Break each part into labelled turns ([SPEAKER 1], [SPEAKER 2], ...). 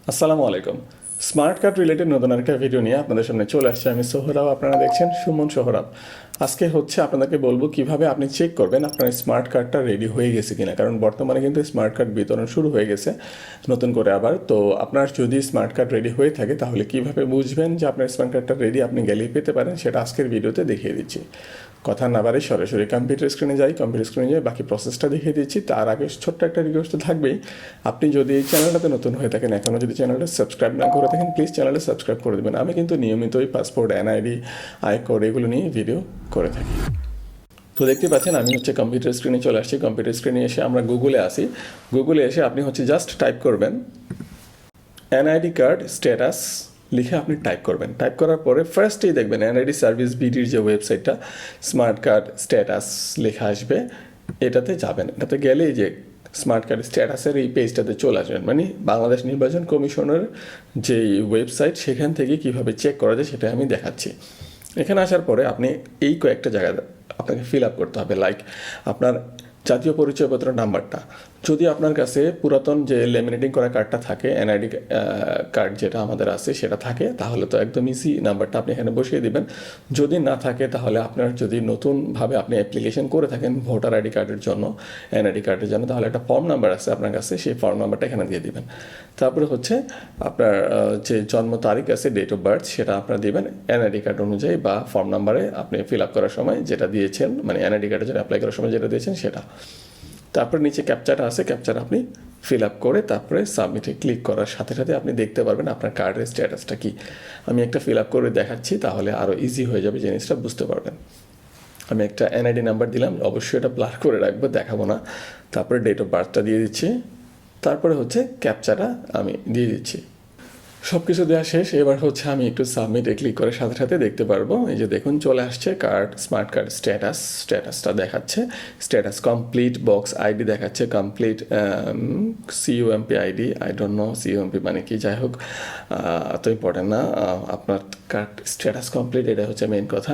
[SPEAKER 1] আসসালামু আলাইকুম। Smart card related নতুন একটা ভিডিও নিয়ে আপনাদের সামনে চলে আসছে। আমি সোহরাব, আপনারা দেখছেন সুমন সোহরাব। আজকে আপনাদেরকে বলবো কিভাবে আপনি চেক করবেন আপনার স্মার্ট কার্ডটা রেডি হয়ে গেছে কিনা, কারণ বর্তমানে কিন্তু স্মার্ট কার্ড বিতরণ শুরু হয়ে গেছে নতুন করে আবার। তো আপনার যদি স্মার্ট কার্ড রেডি হয়ে থাকে তাহলে কিভাবে বুঝবেন যে আপনার স্মার্ট কার্ডটা রেডি, আপনি গেলেই পেতে পারেন, সেটা আজকের ভিডিওতে দেখিয়ে দিচ্ছি। কথা না বাড়ে সরাসরি কম্পিউটার স্ক্রিনে যাই, কম্পিউটার স্ক্রিনে যাই বাকি প্রসেসটা দেখিয়ে দিচ্ছি। তার আগে ছোট্ট একটা রিকোয়েস্ট থাকবেই, আপনি যদি এই চ্যানেলটাতে নতুন হয়ে থাকেন, এখনও যদি চ্যানেলটা সাবস্ক্রাইব না করে থাকেন, প্লিজ চ্যানেলটা সাবস্ক্রাইব করে দেবেন। আমি কিন্তু নিয়মিতই পাসপোর্ট, এনআইডি, আয়কর এগুলো নিয়ে ভিডিও করে থাকি। তো দেখতে পাচ্ছেন আমি কম্পিউটার স্ক্রিনে চলে আসছি। কম্পিউটার স্ক্রিনে এসে আমরা গুগলে আসি। গুগলে এসে আপনি জাস্ট টাইপ করবেন এনআইডি কার্ড স্ট্যাটাস লিখে আপনি টাইপ করবেন। টাইপ করার পরে ফার্স্টেই দেখবেন এনআইডি সার্ভিস বিডির যে ওয়েবসাইটটা, স্মার্ট কার্ড স্ট্যাটাস লেখা আসবে, এটাতে যাবেন। এটাতে গেলেই যে স্মার্ট কার্ড স্ট্যাটাসের এই পেজটাতে চলে আসবেন, মানে বাংলাদেশ নির্বাচন কমিশনের যে ওয়েবসাইট, সেখান থেকে কিভাবে চেক করা যায় সেটা আমি দেখাচ্ছি। এখানে আসার পরে আপনি এই কয়েকটা জায়গায় আপনাকে ফিল আপ করতে হবে, লাইক আপনার জাতীয় পরিচয়পত্র নাম্বারটা। যদি আপনার কাছে পুরাতন যে লেমিনেটিং করা কার্ডটা থাকে, এনআইডি কার্ড যেটা আমাদের আছে সেটা থাকে, তাহলে তো একদম ইজি, নাম্বারটা আপনি এখানে বসিয়ে দিবেন। যদি না থাকে তাহলে আপনার যদি নতুনভাবে আপনি অ্যাপ্লিকেশন করে থাকেন ভোটার আইডি কার্ডের জন্য, এনআইডি কার্ডের জন্য, তাহলে একটা ফর্ম নাম্বার আছে আপনার কাছে, সেই ফর্ম নাম্বারটা এখানে দিয়ে দিবেন। তারপরে আপনার যে জন্ম তারিখ আছে, ডেট অফ বার্থ, সেটা আপনারা দিবেন এনআইডি কার্ড অনুযায়ী বা ফর্ম নাম্বারে আপনি ফিল আপ করার সময় যেটা দিয়েছেন, মানে এনআইডি কার্ডের জন্য অ্যাপ্লাই করার সময় যেটা দিয়েছেন সেটা। তারপর নিচে ক্যাপচাটা আছে, ক্যাপচার আপনি ফিল আপ করে তারপরে সাবমিটে ক্লিক করার সাথে সাথে আপনি দেখতে পারবেন আপনার কার্ডের স্ট্যাটাসটা কী। আমি একটা ফিল আপ করে দেখাচ্ছি, তাহলে আরও ইজি হয়ে যাবে, জিনিসটা বুঝতে পারবেন। আমি একটা এনআইডি নাম্বার দিলাম, অবশ্যই এটা ব্লার করে রাখবো, দেখাবো না। তারপরে ডেট অফ বার্থটা দিয়ে দিচ্ছি, তারপরে ক্যাপচাটা আমি দিয়ে দিচ্ছি। সব কিছু দেওয়া শেষ। এবার আমি একটু সাবমিটে ক্লিক করে সাথে সাথে দেখতে পারবো, এই যে দেখুন চলে আসছে কার্ড, স্মার্ট কার্ড স্ট্যাটাসটা দেখাচ্ছে, স্ট্যাটাস কমপ্লিট, বক্স আইডি দেখাচ্ছে complete, CUMP ID, I don't know CUMP মানে কি, যাই হোক এত ইম্পর্টেন্ট না। আপনার কার্ড স্ট্যাটাস কমপ্লিট, এটা মেইন কথা।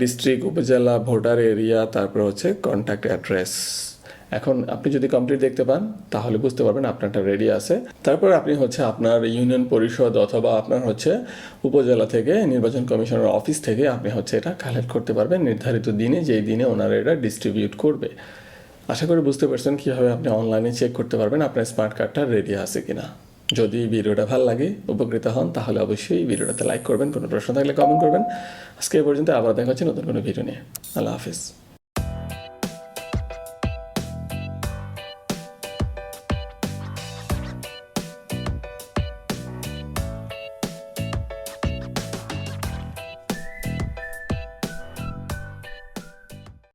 [SPEAKER 1] ডিস্ট্রিক্ট, উপজেলা, ভোটার এরিয়া, তারপর কন্ট্যাক্ট অ্যাড্রেস। এখন আপনি যদি কমপ্লিট দেখতে পান তাহলে বুঝতে পারবেন আপনারটা রেডি আছে। তারপর আপনি আপনার ইউনিয়ন পরিষদ অথবা আপনার উপজেলা থেকে, নির্বাচন কমিশনের অফিস থেকে আপনি এটা কালেক্ট করতে পারবেন নির্ধারিত দিনে, যেই দিনে ওনারা এটা ডিস্ট্রিবিউট করবে। আশা করি বুঝতে পারছেন কীভাবে আপনি অনলাইনে চেক করতে পারবেন আপনার স্মার্ট কার্ডটা রেডি আছে কিনা। যদি ভিডিওটা ভালো লাগে, উপকৃত হন, তাহলে অবশ্যই ভিডিওটাতে লাইক করবেন, কোনো প্রশ্ন থাকলে কমেন্ট করবেন। আজকে এই পর্যন্ত, আবার দেখা হচ্ছে নতুন কোনো ভিডিও নিয়ে। আল্লাহ হাফিজ।